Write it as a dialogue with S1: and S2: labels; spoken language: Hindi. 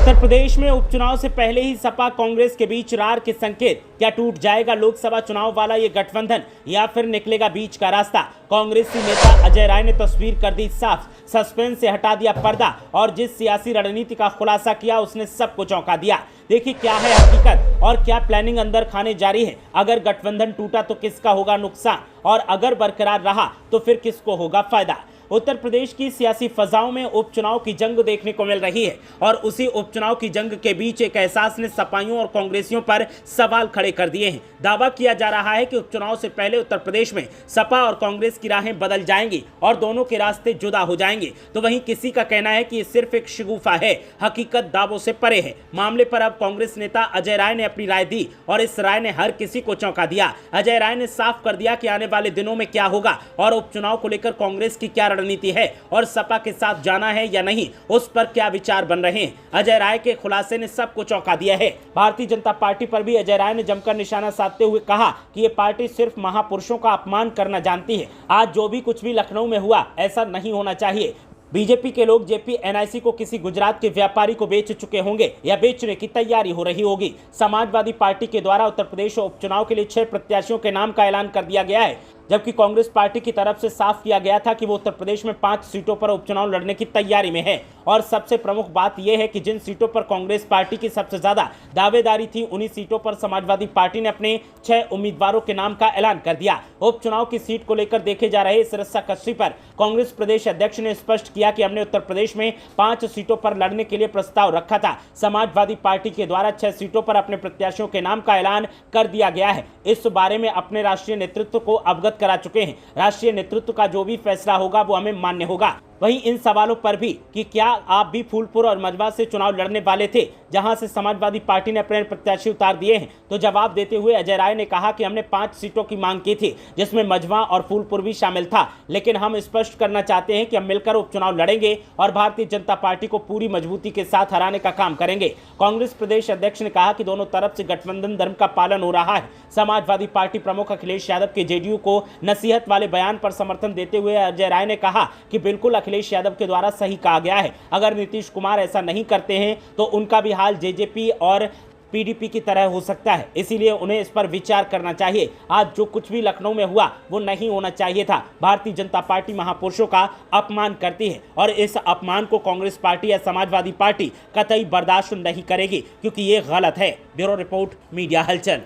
S1: उत्तर प्रदेश में उपचुनाव से पहले ही सपा कांग्रेस के बीच रार के संकेत। क्या टूट जाएगा लोकसभा चुनाव वाला ये गठबंधन या फिर निकलेगा बीच का रास्ता? कांग्रेसी नेता अजय राय ने तस्वीर कर दी साफ, सस्पेंस से हटा दिया पर्दा और जिस सियासी रणनीति का खुलासा किया उसने सबको चौंका दिया। देखिए क्या है हकीकत और क्या प्लानिंग अंदर खाने जारी है। अगर गठबंधन टूटा तो किसका होगा नुकसान और अगर बरकरार रहा तो फिर किसको होगा फायदा? उत्तर प्रदेश की सियासी फजाओं में उपचुनाव की जंग देखने को मिल रही है और उसी उपचुनाव की जंग के बीच एक एहसास ने सपाइयों और कांग्रेसियों पर सवाल खड़े कर दिए हैं। दावा किया जा रहा है कि उपचुनाव से पहले उत्तर प्रदेश में सपा और कांग्रेस की राहें बदल जाएंगी और दोनों के रास्ते जुदा हो जाएंगे। तो वहीं किसी का कहना है कि ये सिर्फ एक शगुफा है, हकीकत दावों से परे है। मामले पर अब कांग्रेस नेता अजय राय ने अपनी राय दी और इस राय ने हर किसी को चौंका दिया। अजय राय ने साफ कर दिया कि आने वाले दिनों में क्या होगा और उपचुनाव को लेकर कांग्रेस की क्या रणनीति है और सपा के साथ जाना है या नहीं, उस पर क्या विचार बन रहे हैं। अजय राय के खुलासे ने सबको चौंका दिया है। भारतीय जनता पार्टी पर भी अजय राय ने जमकर निशाना साधते हुए कहा कि ये पार्टी सिर्फ महापुरुषों का अपमान करना जानती है। आज जो भी कुछ भी लखनऊ में हुआ ऐसा नहीं होना चाहिए। बीजेपी के लोग जेपी एनआईसी को किसी गुजरात के व्यापारी को बेच चुके होंगे या बेचने की तैयारी हो रही होगी। समाजवादी पार्टी के द्वारा उत्तर प्रदेश उपचुनाव के लिए 6 प्रत्याशियों के नाम का ऐलान कर दिया गया है, जबकि कांग्रेस पार्टी की तरफ से साफ किया गया था कि वो उत्तर प्रदेश में 5 सीटों पर उपचुनाव लड़ने की तैयारी में है। और सबसे प्रमुख बात यह है कि जिन सीटों पर कांग्रेस पार्टी की सबसे ज्यादा दावेदारी थी उन्हीं सीटों पर समाजवादी पार्टी ने अपने 6 उम्मीदवारों के नाम का ऐलान कर दिया। उपचुनाव की सीट को लेकर देखे जा रहे इस रस्साकसी पर कांग्रेस प्रदेश अध्यक्ष ने स्पष्ट किया कि हमने उत्तर प्रदेश में 5 सीटों पर लड़ने के लिए प्रस्ताव रखा था। समाजवादी पार्टी के द्वारा 6 सीटों पर अपने प्रत्याशियों के नाम का ऐलान कर दिया गया है। इस बारे में अपने राष्ट्रीय नेतृत्व को अवगत करा चुके हैं। राष्ट्रीय नेतृत्व का जो भी फैसला होगा वो हमें मान्य होगा। वहीं इन सवालों पर भी कि क्या आप भी फूलपुर और मजवा से चुनाव लड़ने वाले थे जहां से समाजवादी पार्टी ने अपने प्रत्याशी उतार दिए हैं, तो जवाब देते हुए अजय राय ने कहा कि हमने 5 सीटों की मांग की थी जिसमें मजवा और फूलपुर भी शामिल था, लेकिन हम स्पष्ट करना चाहते हैं कि हम मिलकर उपचुनाव लड़ेंगे और भारतीय जनता पार्टी को पूरी मजबूती के साथ हराने का काम करेंगे। कांग्रेस प्रदेश अध्यक्ष ने कहा कि दोनों तरफ से गठबंधन धर्म का पालन हो रहा है। समाजवादी पार्टी प्रमुख अखिलेश यादव के जेडीयू को नसीहत वाले बयान पर समर्थन देते हुए अजय राय ने कहा कि बिल्कुल अखिलेश यादव के द्वारा सही कहा गया है। अगर नीतीश कुमार ऐसा नहीं करते हैं तो उनका भी हाल जेजेपी और पीडीपी की तरह हो सकता है, इसीलिए उन्हें इस पर विचार करना चाहिए। आज जो कुछ भी लखनऊ में हुआ वो नहीं होना चाहिए था। भारतीय जनता पार्टी महापुरुषों का अपमान करती है और इस अपमान को कांग्रेस पार्टी या समाजवादी पार्टी कतई बर्दाश्त नहीं करेगी, क्योंकि ये गलत है। ब्यूरो रिपोर्ट, मीडिया हलचल।